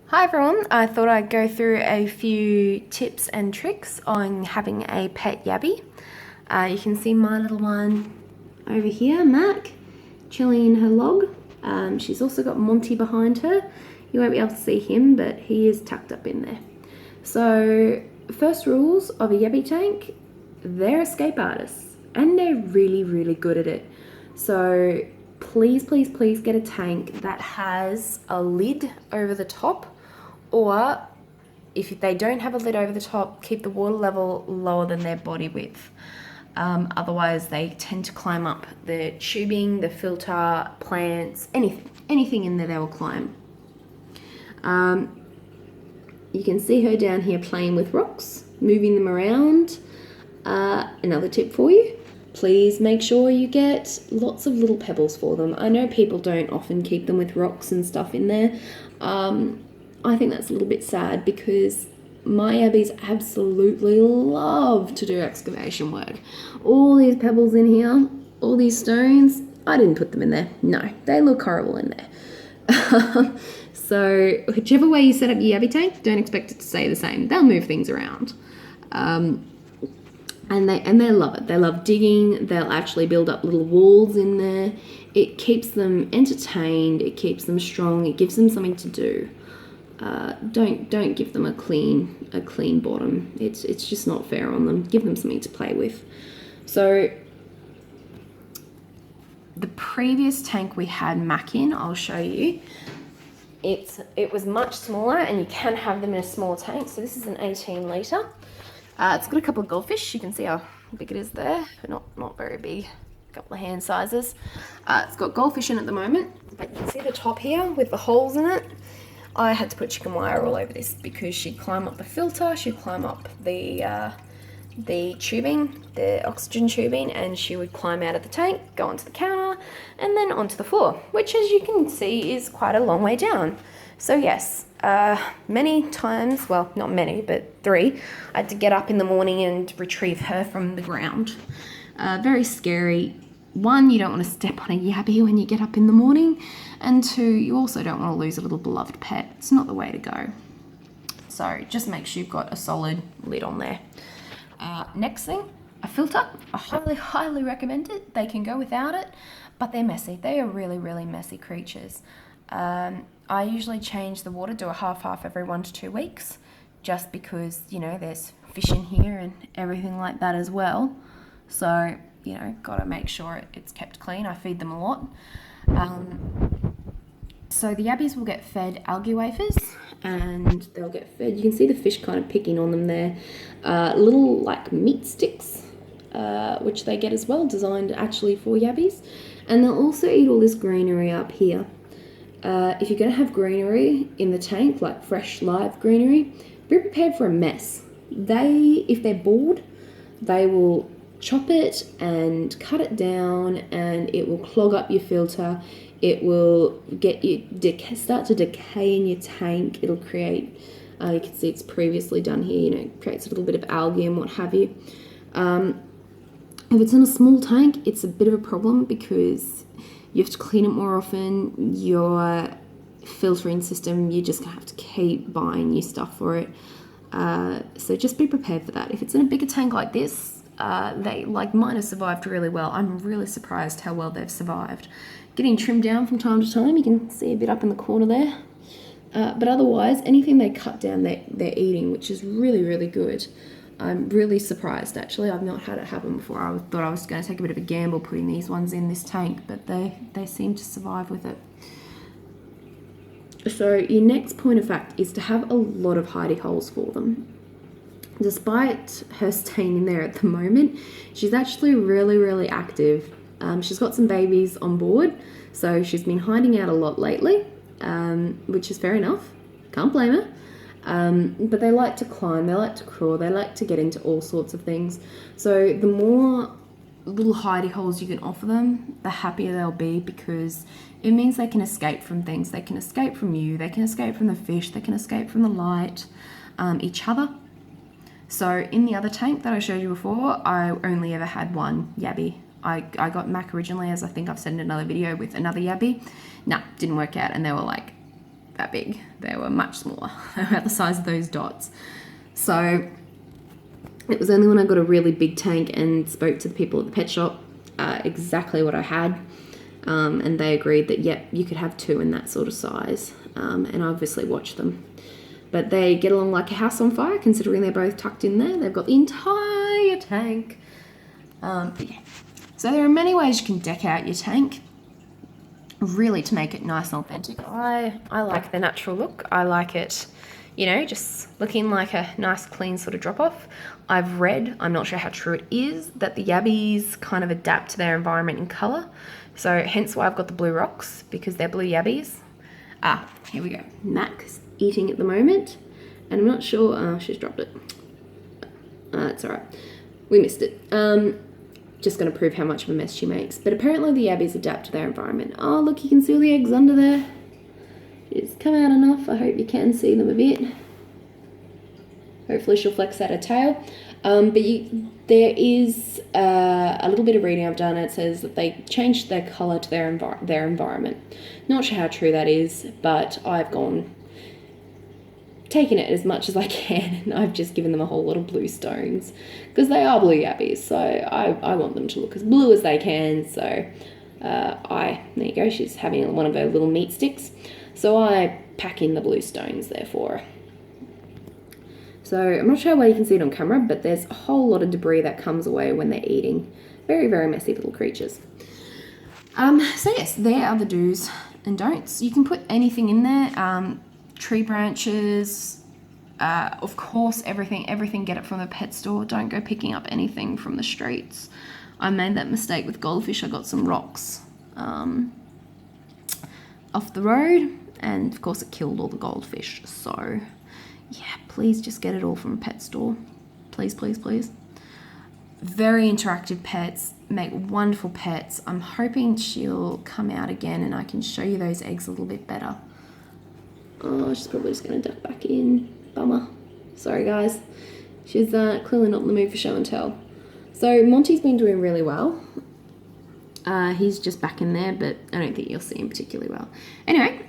Hi everyone, I thought I'd go through a few tips and tricks on having a pet Yabbie. You can see my little one over here, Mac, chilling in her log. She's also got Monty behind her. You won't be able to see him, but he is tucked up in there. So, first rules of a Yabbie tank, they're escape artists and they're really, really good at it. So please, please, please get a tank that has a lid over the top, or if they don't have a lid over the top, keep the water level lower than their body width. Otherwise, they tend to climb up the tubing, the filter, plants, anything in there they will climb. You can see her down here playing with rocks, moving them around. Another tip for you, please make sure you get lots of little pebbles for them. I know people don't often keep them with rocks and stuff in there. I think that's a little bit sad because my Yabbies absolutely love to do excavation work. All these pebbles in here, all these stones, I didn't put them in there. No, they look horrible in there. So whichever way you set up your Yabbie tank, don't expect it to stay the same. They'll move things around. And they love it. They love digging. They'll actually build up little walls in there. It keeps them entertained. It keeps them strong. It gives them something to do. Don't give them a clean bottom. It's just not fair on them. Give them something to play with. So the previous tank we had Mac in, I'll show you. It was much smaller, and you can have them in a small tank. So this is an 18 litre. It's got a couple of goldfish. You can see how big it is there, but not very big. A couple of hand sizes. It's got goldfish in at the moment, but you can see the top here with the holes in it. I had to put chicken wire all over this because she'd climb up the filter, she'd climb up the tubing, the oxygen tubing, and she would climb out of the tank, go onto the counter, and then onto the floor, which, as you can see, is quite a long way down. So yes, many times, well, not many, but 3, I had to get up in the morning and retrieve her from the ground. Very scary. 1, you don't want to step on a Yabbie when you get up in the morning, and 2, you also don't want to lose a little beloved pet. It's not the way to go. So just make sure you've got a solid lid on there. Next thing, a filter. I highly recommend it. They can go without it, but they're messy. They are really, really messy creatures. I usually change the water, do a half every 1 to 2 weeks, just because, you know, there's fish in here and everything like that as well. So, you know, got to make sure it's kept clean. I feed them a lot. So the Yabbies will get fed algae wafers, and they'll get fed, you can see the fish kind of picking on them there, little like meat sticks, which they get as well, designed actually for Yabbies. And they'll also eat all this greenery up here. If you're going to have greenery in the tank, like fresh live greenery, be prepared for a mess. If they're bored, they will chop it and cut it down, and it will clog up your filter. It will get you start to decay in your tank. It'll create, you can see it's previously done here, you know, creates a little bit of algae and what have you. If it's in a small tank, it's a bit of a problem because you have to clean it more often. Your filtering system, you're just gonna have to keep buying new stuff for it. So just be prepared for that. If it's in a bigger tank like this, mine have survived really well. I'm really surprised how well they've survived. Getting trimmed down from time to time. You can see a bit up in the corner there. But otherwise, anything they cut down, they're eating, which is really, really good. I'm really surprised, actually. I've not had it happen before. I thought I was going to take a bit of a gamble putting these ones in this tank, but they seem to survive with it. So your next point of fact is to have a lot of hidey holes for them. Despite her staying in there at the moment, she's actually really, really active. She's got some babies on board, so she's been hiding out a lot lately, which is fair enough. Can't blame her. But they like to climb, they like to crawl, they like to get into all sorts of things. So the more little hidey holes you can offer them, the happier they'll be, because it means they can escape from things. They can escape from you, they can escape from the fish, they can escape from the light, each other. So in the other tank that I showed you before, I only ever had 1 Yabbie. I got Mac originally, as I think I've said in another video, with another Yabbie. Nah, didn't work out, and they were like that big. They were much smaller. They were about the size of those dots. So it was only when I got a really big tank and spoke to the people at the pet shop exactly what I had. And they agreed that, yep, you could have 2 in that sort of size. And I obviously watched them. But they get along like a house on fire, considering they're both tucked in there. They've got the entire tank. But yeah. So there are many ways you can deck out your tank, really, to make it nice and authentic. I like the natural look. I like it, you know, just looking like a nice, clean sort of drop-off. I've read, I'm not sure how true it is, that the Yabbies kind of adapt to their environment in colour. So hence why I've got the blue rocks, because they're blue Yabbies. Ah, here we go. Mac's eating at the moment, and I'm not sure, she's dropped it. It's all right. We missed it. Just going to prove how much of a mess she makes. But apparently the Yabbies adapt to their environment. Oh, look, you can see all the eggs under there. She's come out enough. I hope you can see them a bit. Hopefully she'll flex out her tail. But there is a little bit of reading I've done. It says that they changed their colour to their environment. Not sure how true that is, but I've taken it as much as I can, and I've just given them a whole lot of blue stones because they are blue Yabbies, so I want them to look as blue as they can. So there you go, she's having one of her little meat sticks, so I pack in the blue stones there for her. So I'm not sure where you can see it on camera, but there's a whole lot of debris that comes away when they're eating. Very, very messy little creatures. So yes, there are the do's and don'ts. You can put anything in there. Tree branches, of course, everything get it from the pet store. Don't go picking up anything from the streets. I made that mistake with goldfish. I got some rocks off the road, and of course it killed all the goldfish. So yeah, please just get it all from a pet store. Please, please, please. Very interactive pets, make wonderful pets. I'm hoping she'll come out again and I can show you those eggs a little bit better. Oh, she's probably just going to duck back in. Bummer. Sorry, guys. She's clearly not in the mood for show and tell. So Monty's been doing really well. He's just back in there, but I don't think you'll see him particularly well. Anyway,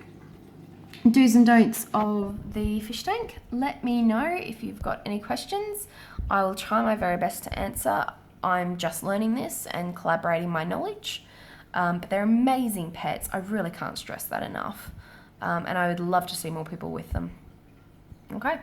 do's and don'ts of the fish tank. Let me know if you've got any questions. I will try my very best to answer. I'm just learning this and collaborating my knowledge. But they're amazing pets. I really can't stress that enough. And I would love to see more people with them. Okay.